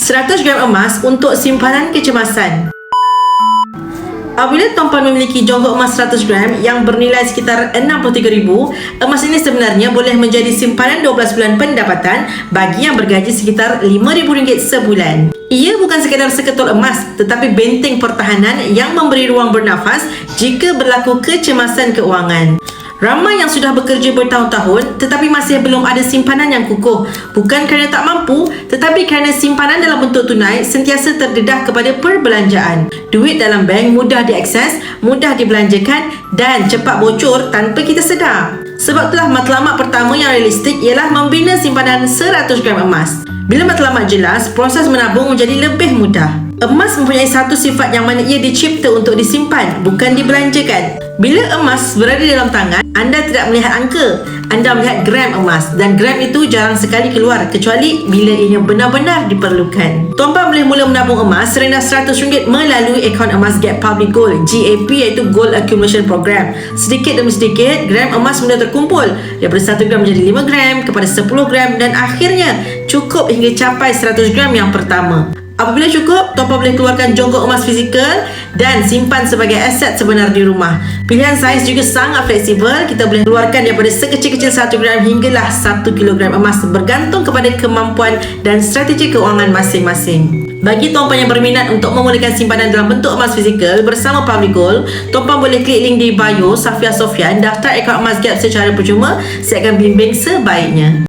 100 gram emas untuk simpanan kecemasan. Apabila tuan-puan memiliki jonggok emas 100 gram yang bernilai sekitar RM63,000, emas ini sebenarnya boleh menjadi simpanan 12 bulan pendapatan bagi yang bergaji sekitar RM5,000 sebulan. Ia bukan sekadar seketul emas, tetapi benteng pertahanan yang memberi ruang bernafas jika berlaku kecemasan keuangan. Ramai yang sudah bekerja bertahun-tahun tetapi masih belum ada simpanan yang kukuh. Bukan kerana tak mampu, tetapi kerana simpanan dalam bentuk tunai sentiasa terdedah kepada perbelanjaan. Duit dalam bank mudah diakses, mudah dibelanjakan dan cepat bocor tanpa kita sedar. Sebab itulah matlamat pertama yang realistik ialah membina simpanan 100 gram emas. Bila matlamat jelas, proses menabung menjadi lebih mudah. Emas mempunyai satu sifat yang mana ia dicipta untuk disimpan, bukan dibelanjakan. Bila emas berada dalam tangan, anda tidak melihat angka, anda melihat gram emas, dan gram itu jarang sekali keluar kecuali bila ia benar-benar diperlukan. Tuan-puan boleh mula menabung emas serendah RM100 melalui akaun emas Get Public Gold GAP, iaitu Gold Accumulation Program. Sedikit demi sedikit, gram emas mula terkumpul daripada 1 gram menjadi 5 gram kepada 10 gram dan akhirnya cukup hingga capai 100 gram yang pertama. Apabila cukup, tuan-puan boleh keluarkan jonggok emas fizikal dan simpan sebagai aset sebenar di rumah. Pilihan saiz juga sangat fleksibel. Kita boleh keluarkan daripada sekecil-kecil 1 gram hinggalah 1 kilogram emas, bergantung kepada kemampuan dan strategi keuangan masing-masing. Bagi tuan-puan yang berminat untuk memulakan simpanan dalam bentuk emas fizikal bersama Public Gold, tuan-puan boleh klik link di bio Safia Sofian, daftar akaun emas Gap secara percuma. Saya akan bimbing sebaiknya.